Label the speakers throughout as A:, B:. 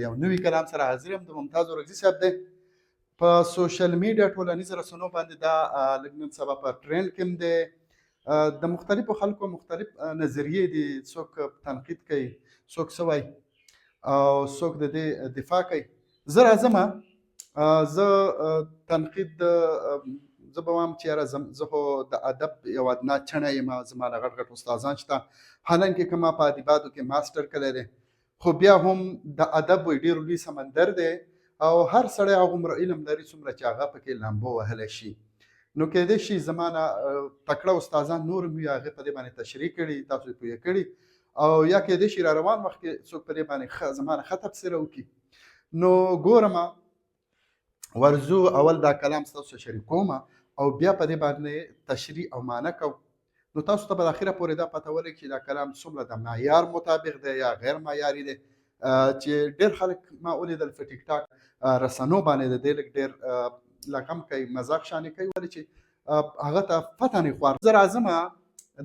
A: یو نوي کلام سره حاضر یم. د ممتاز اورکزي صاحب دی په سوشل میډیا ټولنیزو رسنیو باندې دا لږ نن سبا په ټرینډ کې هم دی. د مختلفو خلکو مختلف نظریې دي، څوک تنقید کوي، څوک څه وایي او څوک د دې دفاع کوي. زه راځم زه تنقید زه به وایم چې یاره زه خو د ادب یو ادنا چڼه یم، زما له غټ غټ استادان شته، حالانکې که ما په ادبیاتو کې ماسټر کړی دی، خو بیا هم د ادب ډېر لوی سمندر دی او هر سړی هغومره علم لري څومره چې هغه پکې لامبو وهلی شي. نو کیدای شي زما نه تکړه استادان نور هم وي، هغې په دې باندې تشریح کړي، تاسو یې پوهه کړي، او یا کیدای شي را روان وخت کې څوک په دې باندې زما نه ښه تبصره وکړي. نو ګورم ورځو اول دا کلام ستاسو سره شریکوم او بیا په دې باندې تشریح او معنی کوو. نو تاسو ته به د اخره پورې دا پته ولګي چې دا کلام څومره د معیار مطابق دی یا غیر معیاري دی. چې ډېر خلک ما ولیدل په ټیک ټاک رسنیو باندې د دې لږ ډېر لقم کوي، مذاق شانې کوي، ولې چې هغه ته پته نه خوار. زه راځم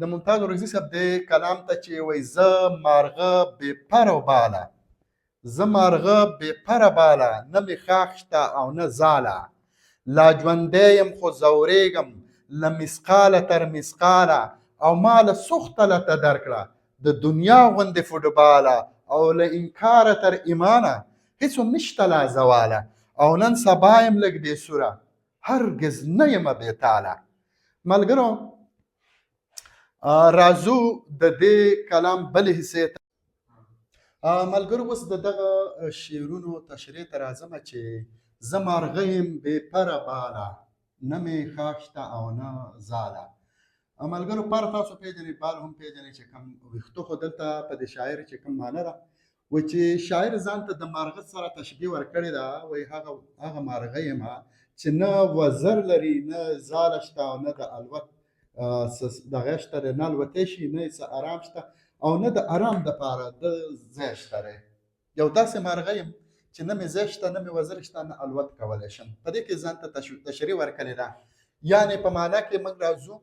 A: د ممتاز اورکزي صاحب دې کلام ته چې وایي زه مارغه بې پر و باله، زه مارغه بې پره باله، نه مې خاښ شته او نه ځاله، لا ژوندی یم خو ځورېږم له مثقاله تر مثقاله، او ما له سوخته لته درکړه د دنیا غوندې فوټباله، او له انکاره تر ایمانه هېڅ هم نشته لا زواله، او نن سبا یم لږ بې سوره هرګز نه یمه بېتاله. ملګرو راځو د دې کلام بلې حصې ته. ملګرو اوس د دغه شعرونو تشریح ته راځم چې زه مارغه یم بې پره باله، نه مې خاښ شته او نه ځاله. ملګرو پر تاسو پیژنئ، بال هم پیژنئ چې کوم ویښته خو دلته په دې شاعر چې کوم معنی ده، وایي چې شاعر ځان ته د مارغه سره تشبیه ورکړې ده. وایي هغه مارغه یم چې نه وزر لري، نه ځاله شته او نه د الوت دغه شته دی، نه الوتی شي، نه یې څه ارام شته او نه د ارام دپاره د ځای شته دی. یو داسې مارغه یم چې نه مې ځای شته، نه مې وزر شته، نه الوت کولی شم. په دې کې ځان ته تشریح ورکړې ده. یعنې په معنا کې موږ راځو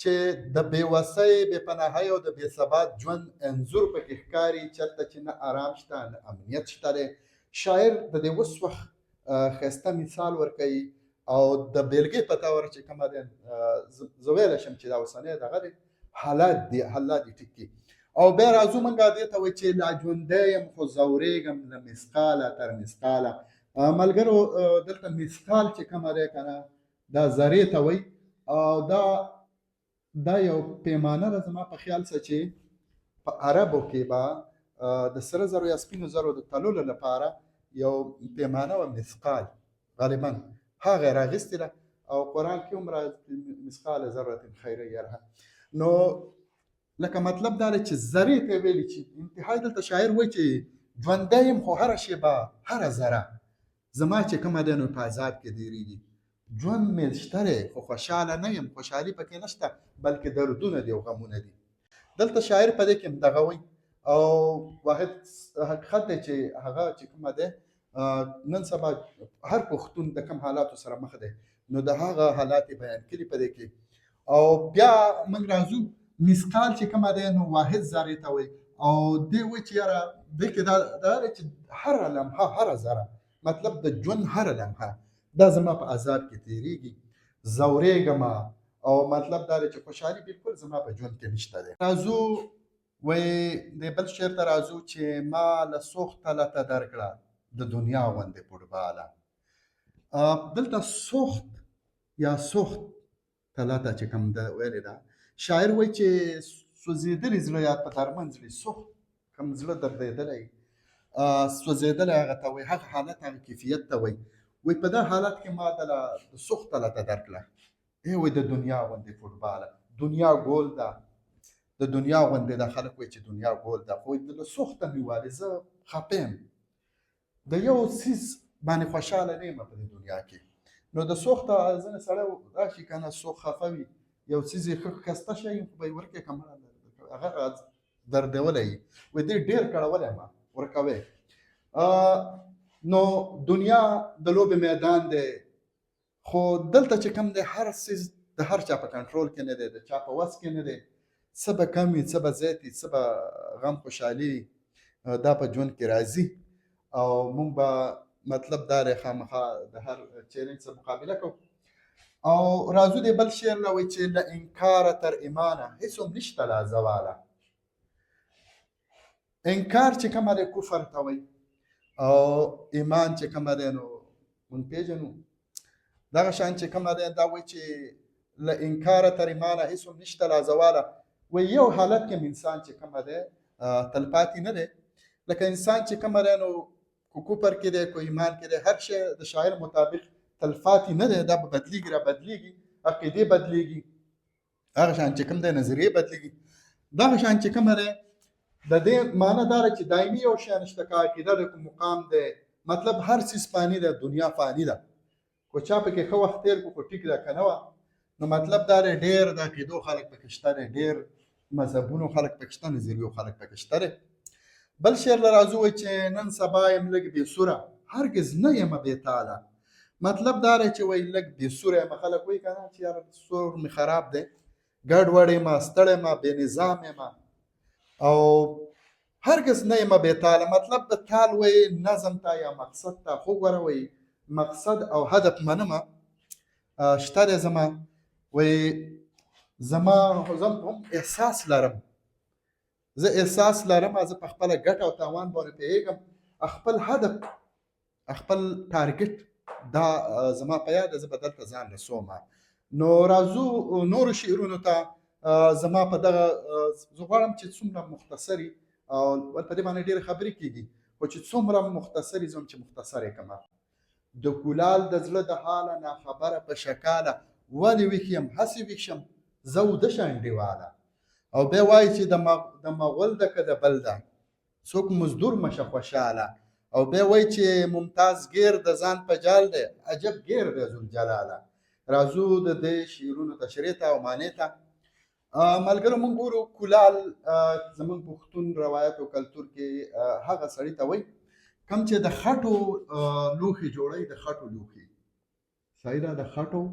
A: چې د بېوسۍ، بې پناهۍ او د بې ثبات ژوند انځور پکې ښکاري، چېرته چې نه ارام شته، نه امنیت شته دی. شاعر د دې اوس وخت ښایسته مثال ورکوي او د بېلګې په طور چې کومه دی زه ویلی شم چې دا اوسنی دغه دی حالات دي، حالات دي ټیک دي. او بیا راځو موږ دې ته وایي چې لا ژوندی یم خو ځورېږم له مثقاله تر مثقاله. ملګرو دلته مثقال چې کومه دی که نه دا ذرې ته وایي، او دا یو پیمانه ده زما په خیال سره چې په عربو کې به د سره زرو یا سپینو زرو د تللو لپاره یو پیمانه و مثقال غالبا هغه یې راغیستې ده او قرآن کې هم راځي مثقال ذرة خیر یرها. نو لکه مطلب دا دی چې ذرې ته یې ویلي چې انتهای دلته شاعر وایي چې ژوندی یم خو هره شېبه هره ذره زما چې کومه دی نو په عذاب کې تېرېږي. ژوند مې شته دی خو خوشحاله نه یم، خوشحالي پکې نشته بلکې دردونه دي او غمونه دي. دلته شاعر په دې کې هم دغه وایي او واحد حقیقت دی چې هغه چې کومه دی نن سبا هر پښتون د کوم حالاتو سره مخ دی نو د هغه حالات یې بیان کړي په دې کې. او بیا موږ راځو مثقال چې کومه دی نو واحد ذرې ته وایي او دې وایي چې یاره دې کې دا دی چې هره لمحه هره ذره مطلب د ژوند هره لمحه دا زما په عذاب کې تېرېږي، ځورېږم او مطلب دا دی چې خوشحالي بالکل زما په ژوند کې نشته دی. راځو وایي د بل شعر ته راځو چې ما له سوخته لته درکړه د دنیا غوندې فوټباله. دلته سوخت یا سوخت ته لته چې کوم ده ویلې ده، شاعر وایي چې سوځېدلي زړه یا په درمن زړه سوخت کوم زړه دردېدلی سوځېدلی هغه ته وایي، هغه حالت هغه کیفیت ته وایي. وایي په دا حالت کې ما د سوخته لته درکړه وایي د دنیا غوندې فوټباله. دنیا ګول ده، د دنیا غوندې ده، خلک وایي چې دنیا ګول ده، خو د سوخته مې والې زه خفه یم، د یو څیز باندې خوشحاله نه یم په دې دنیا کې. نو د سوخته ځینې سړی راشي که نه سوخ خفه وي یو څیز یې ښه ښایسته شی به یې ورکړې که مړه هغه دردولی وي وایي دې ډېر کړولی ما ورکوی. نو دنیا د لوبې میدان دی خو دلته چې کوم دی هر څیز د هر چا په کنټرول کې نه دی، د چا په وس کې نه دی. څه به کم وي، څه به زیات وي، څه به غم خوشحالي دا په ژوند کې راځي او مونږ به مطلب دا دی خامخا د هر چیلنج سره مقابله کوو. او راځو د بل شعر له وایي چې له انکاره تر ایمانه هېڅ هم نشته لا زواله. انکار چې کومه دی کفر ته وایي او ایمان چې کومه دی نو مونږ پېژنو. دغه شان چې کومه دی دا وایي چې له انکاره تر ایمانه هېڅ هم نشته لا زواله. وایي یو حالت کې انسان چې کومه دی تلپاتې نه دی. لکه انسان چې کومه دی نو کو کفر کې دی کو ایمان کې دی، هر شی د شاعر مطابق تلپاتې نه دی، دا به بدلیږي را بدلیږي، عقیدې بدلیږي، هغه شان چې کوم دی نظریې بدلیږي. دغه شان چې کومه دی د دې معنی دا ده چې دایمي یو شی نشته، که عقیده د کوم مقام دی، مطلب هر څیز فاني ده، دنیا فاني ده. خو چا پکې ښه وخت تېر کړو خو ټیک ده که نه وه، نو مطلب دا دی ډېر د عقیدو خلک پکې شته دی، ډېر مذهبونو خلک پکې شته، نظریو خلک پکې شته دی. بل شعر له راځو وایي چې نن سبا یم لږ بې سوره هرګز نه یم بې تاله. مطلب دا دی چې وایي لږ بې سوره یم. خلک وایي که نه چې یاره سور مې خراب دی، ګډوډ یم، ستړی یم، بې نظام یم او هرګز نه یم بې تاله. مطلب د تال وایي نظم ته یا مقصد ته. خو ګوره وایي مقصد او هدف منمه شته دی زما. وایي زما هم احساس لرم، زه احساس لرم، زه په خپله ګټه او تاوان باندې پوهېږم، خپل هدف خپل ټارګټ دا زما په یاد زه به دلته ځان رسوم. نو راځو نورو شعرونو ته. زما په دغه زه غواړم چې څومره مختصري او په دې باندې ډېرې خبرې کېږي، خو چې څومره مختصري زه هم چې مختصر یې کړم. د کولال د زړه د حاله ناخبره په شکاله ولې ویښ یم هسې ویښ شم زه وده شه انډیواله. او بیا وایي چې د مغول ده که د بل ده څوک مزدور مشه خوشحاله. او بیا وایي چې ممتاز ګیر د ځان په جال دی عجب ګیر دی ذوالجلاله. راځو د دې شعرونو تشریح ته او معنی ته. ملګرو مونږ ګورو کولال زمونږ پښتون روایت او کلتور کې هغه سړي ته وایي کوم چې د خټو لوښي جوړوي، د خټو لوښي شاعره د خټو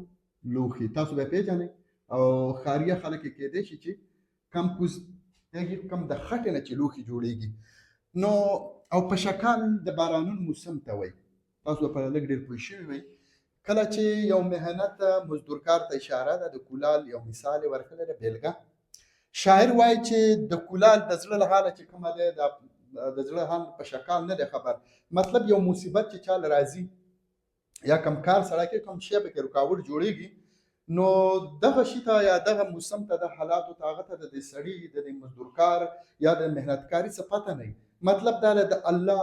A: لوښي تاسو به پېژنئ. او ښاریه خلک یې کېدای شي چې کم کوز کم د خټې نه چې لوښي جوړېږي. نو او په شکال د بارانون موسم ته وایي. تاسو به په لږ ډېر پوه شوي وئ. کله چې یو مهنت مزدورکار ته اشاره ده، د کولال یو مثال یې ورکړی دی بېلګه. شاعر وایي چې د کولال د زړه له حاله چې کومه دی د زړه حال په شکال نه دی خبر. مطلب یو مصیبت چې چاله راځي یا کم کار سړی کې کوم شی پکې رکاوټ جوړېږي، نو دغه شي ته یا دغه موسم ته د حالاتو ته هغه ته د دې سړي د دې مزدورکار یا د محنتکاري څه پته نه وي. مطلب دا د الله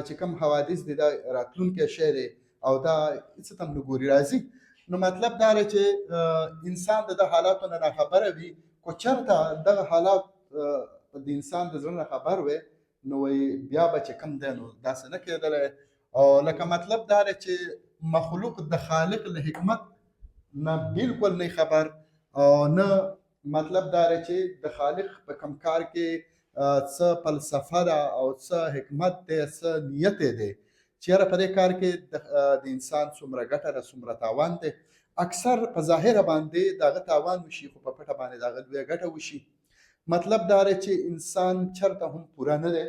A: چې کوم حوادث دي دا راتلونکی شی دی او دا هېڅ ته هم نه ګوري راځي. نو مطلب دا دی چې انسان د حالاتو نه ناخبره وي. خو چېرته دغه حالات د انسان د زړه نه خبر وي نو وایي بیا به چې کوم دی نو داسې نه کېدلی. او لکه مطلب دا دی چې مخلوق د خالق له حکمت نه بالکل نه خبر، او نه مطلب دا دی چې د خالق په کوم کار کې څه فلسفه ده او څه حکمت دی، څه نیت دی، چېرې په دې کار کې د انسان څومره ګټه ده څومره تاوان دی. اکثر په ظاهره باندې د هغه تاوان وشي خو په پټه باندې د هغه لویه ګټه وشي. مطلب دا دی چې انسان چېرته هم پوره نه دی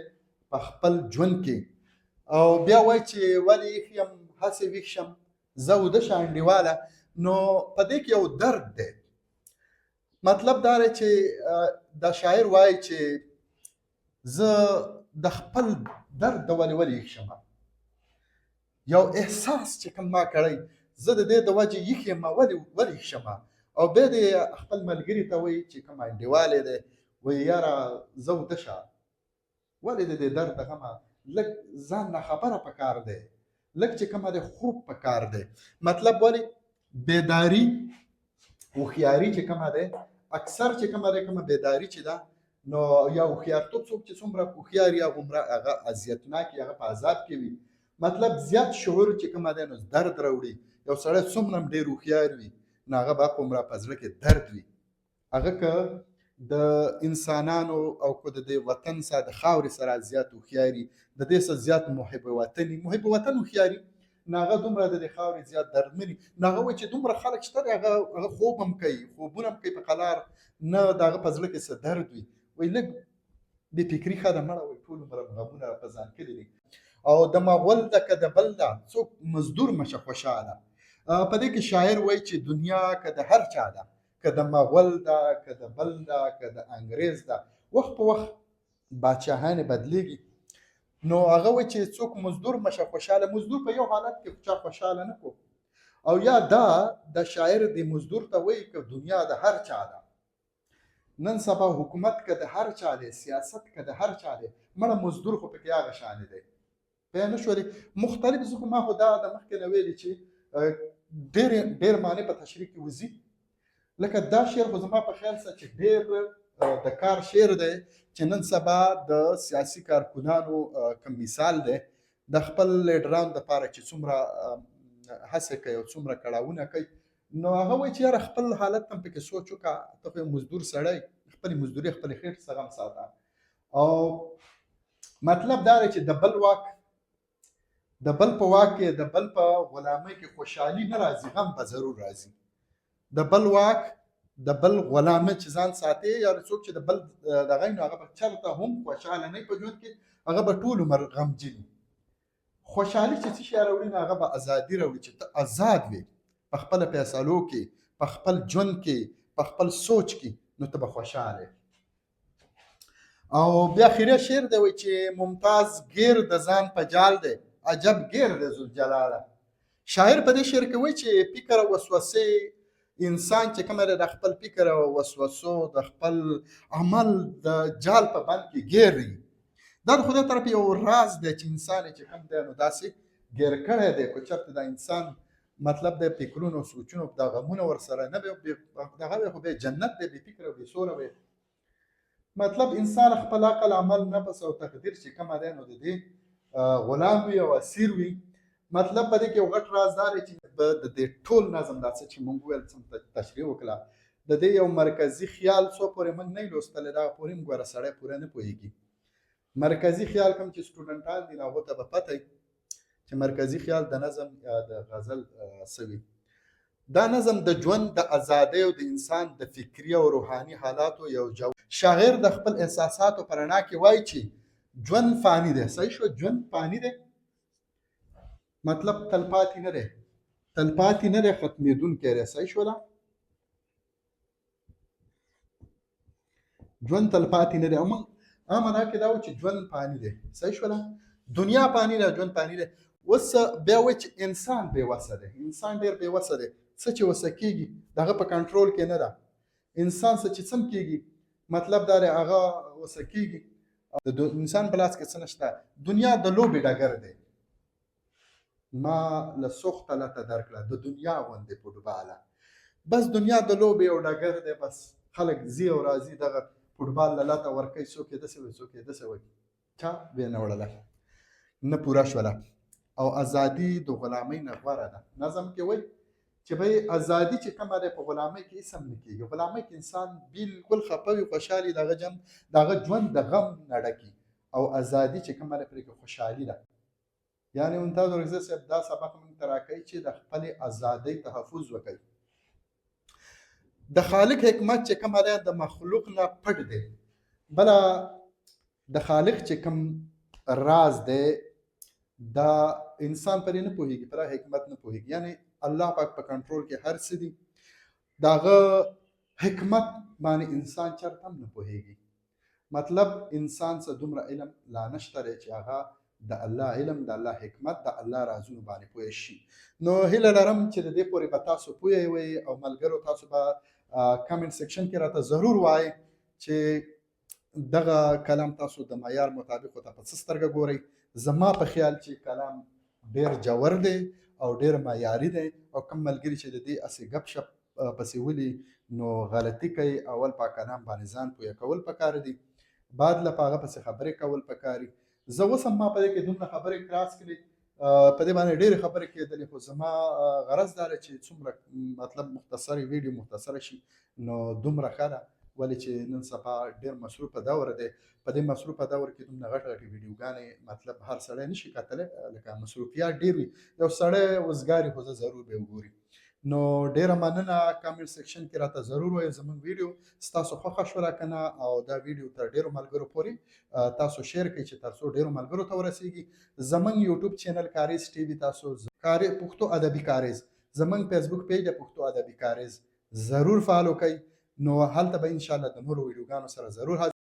A: په خپل ژوند کې. او بیا وایي چې ولې ایښ یم هسې ویښ شم زه وده شه انډیواله. نو په دې کې یو درد دی. مطلب دا دی چې دا شاعر وایي چې زه د خپل درد د ولې ایښ شم، یو احساس چې کوم ما کړی زه د دې د وجې ایښ یم ولې ایښ شم. او بیا دې خپل ملګري ته وایي چې کوم انډیوالی دی وایي یاره زه وده شه ولې د دې درد د غمه لږ ځان ناخبره پکار دی، لږ چې کومه دی خوب پکار دی. مطلب ولې بیداری هوښیاري چې کومه دی اکثر چې کومه دی کومه بیداری چې ده نو یا هوښیارتوب څوک چې څومره هوښیار یا هومره هغه اذیتناک یا هغه په عذاب کې وي. مطلب زیات شعور چې کومه دی نو درد راوړي. یو سړی څومره هم ډېر هوښیار وي نو هغه به هومره په زړه کې درد وي. هغه که د انسانانو او که د دې وطن سره د خاورې سره زیات هوښیاري، د دې څه زیات محب وطني محب وطن هوښیاري نو هغه دومره د دې خاورې زیات دردمن وي. نو هغه وایي چې دومره خلک شته دی هغه خوب هم کوي، خوبونه هم کوي په قلار، نه د هغه په زړه کې څه درد وي. وایي لږ بې فکري ښه ده مړه، وایي ټول عمر غمونه په ځان کړي دي. او د مغول ده که د بل ده څوک مزدور مشه خوشحاله. په دې کې شاعر وایي چې دنیا که د هر چا ده، که د مغول ده که د بل ده که د انګریز ده، وخت په وخت بادشاهانې بدلیږي. نو هغه وایي چې څوک مزدور مشه خوشحاله. مزدور په یو حالت کې چا خوشحاله نه کو، او یا دا د شاعر د مزدور ته وایي که دنیا د هر چا ده. نن سبا حکومت که د هر چا دی، سیاست که د هر چا دی، مړه مزدور خو پکې هغه شان دی. پوه نه شولې؟ مختلف زه خو ما خو دا د مخکې نه ویلي چې ډېر معنی په تشریح کې وځي. لکه دا شعر خو زما په خیال سره چې ډېر د کار شعر دی چې نن سبا د سیاسي کارکنانو کوم مثال دی د خپل لیډرانو دپاره چې څومره هڅې کوي او څومره کړاوونه کوي. نو هغه وایي چې یاره خپل حالت هم پکې سوچ وکړه، ته خو مزدور سړی، خپلې مزدوري خپلې خېټې څخه هم ساته. او مطلب دا دی چې د بل واک، د بل په واک کې، د بل په غلامۍ کې خوشحالي نه راځي، غم به ضرور راځي. د بل واک، د بل غلامۍ چې ځان ساتي، یا څوک چې د بل دغه نو هغه به چېرته هم خوشحاله نه وي په ژوند کې، هغه به ټول عمر غمجن وي. خوشحالي چې څه شی راوړي نو هغه به ازادي راوړي، چې ته آزاد وي په خپله فیصلو کې، په خپل ژوند کې، په خپل سوچ کې، نو ته به خوشحاله. او بیا اخري شعر دی وایي چې ممتاز ګیر د ځان په جال دی، عجب ګیر دی ذوالجلاله. شاعر په دې شعر کې وایي چې فکر او وسوسې انسان چې کومه د خپل فکر او وسوسو د خپل عمل د جال په بند کې ګیر وي. دا د خدای طرف یو راز دی چې انسان چې کوم دی نو داسې ګیر کړی دی. که چېرته د انسان مطلب د فکرونو او سوچونو دا غمونه ورسره نه وي، دغه وي، خو بیا جنت دی، بې فکره او بې سوره وي. مطلب انسان خپل عقل، عمل، نفس او تقدیر چې کومه دی نو د دې غلام وي او اسیر وي. مطلب په دې کې یو غټ راز دا دی چې د دې ټول نظم دا څه چې موږ وویل څه تشریح وکړه، د دې یو مرکزي خیال څو پورې موږ نه لوستلی، دغه پورې هم ګوره سړی پوره نه پوهېږي. مرکزي خیال کوم چې سټوډنټان دي نو هغو ته به پته وي چې مرکزي خیال د نظم یا د غزل څه وي. دا نظم د ژوند د ازادۍ او د انسان د فکري او روحاني حالاتو یو شاعر د خپل احساساتو په رڼا کې وایي چې ژوند فاني دی. صحیح شو؟ ژوند فاني دی، مطلب تلپاتې نه دی، تلپاتې نه دی، ختمېدونکی دی. صحیح شوله؟ ژوند تلپاتې نه دی. او موږ عام معنا کې دا و چې ژوند فاني دی. صحیح شوله؟ دنیا فاني ده، ژوند فاني دی. اوس بیا وایي چې انسان بې وسه دی. انسان ډېر بې وسه دی. څه چې وسه کېږي د هغه په کنټرول کې نه ده. انسان څه چې څم کېږي مطلب دا دی هغه وسه کېږي. د انسان په لاس کې څه نشته. دنیا د لوبې ډګر دی. ما له سوخته لته درکړه د دنیا غوندې فوټباله. بس دنیا د لوبې یو ډګر دی، بس خلک ځي او راځي، دغه فوټبال له لته ورکوي، څوک یې داسې وایي، څوک یې داسې وایي. چا بې نه وړله، نه پوره شوله. او ازادي د غلامۍ نه غوره ده. نظم کې وایي چې بھئی ازادي چې کومه دی په غلامۍ کې هېڅ هم نه کېږي. غلامۍ کې انسان بالکل خفه وي، خوشحالي د هغه ژوند د غم نه ډکي. او ازادي چې کومه دی پرې کې خوشحالي ده. یعنې ممتاز اورکزی صاحب دا سبق موږ ته راکوي چې د خپلې ازادۍ تحفظ وکړئ. د خالق حکمت چې کومه دی د مخلوق نه پټ دی. بله د خالق چې کوم راز دی دا انسان پرې نه پوهېږي، پر حکمت نه پوهېږي. یعنې الله پاک په کنټرول کې هر څه دي، د هغه حکمت باندې انسان چېرته هم نه پوهېږي. مطلب انسان څه دومره علم لا نشته دی چې هغه د الله علم، د الله حکمت، د الله رازونو باندې پوه شي. نو هیله لرم چې د دې پورې به تاسو پوه وئ. او ملګرو تاسو به کمنټ سیکشن کې راته ضرور وایئ چې دغه کلام تاسو د معیار مطابق ورته په څه سترګه ګورئ. زما په خیال چې کلام ډېر جوور دی او ډېر معیاري دی. او کوم ملګري چې د دې هسې ګپ شپ پسې ولي نو غلطي کوي. اول په کلام باندې ځان پوه کول پکار دي، بعد له په هغه پسې خبرې کول پکار دي. زه اوس هم ما په دې کې دومره خبرې کراس کړې، په دې باندې ډېرې خبرې کېدلې، خو زما غرض دا دی چې څومره مطلب مختصرې ویډیو مختصره شي نو دومره ښه ده. ولې چې نن سبا ډېر مصروفه دور دی. په دې مصروفه دور کې دومره غټ غټې ویډیوګانې مطلب هر سړی نشي کتلی، لکه مصروفیات ډېر وي. یو سړی وزګاري خو زه ضرور به وګوري. نو ډیره مننه کامنټ سیکشن کې راته ضرور وایئ زموږ ویډیو ستاسو خوښه شوه که نه او دا ویډیو تر ډیرو ملګرو پورې تاسو شیر کړئ چې تر څو ډیرو ملګرو ته ورسیږي زموږ یوټیوب چینل کاریز ټي وي تاسو پښتو ادبي کاریز زموږ فیسبوک پیج د پښتو ادبي کاریز ضرور فالو کړئ نو هلته به انشاءالله د نورو ویډیوګانو سره ضرور حاضر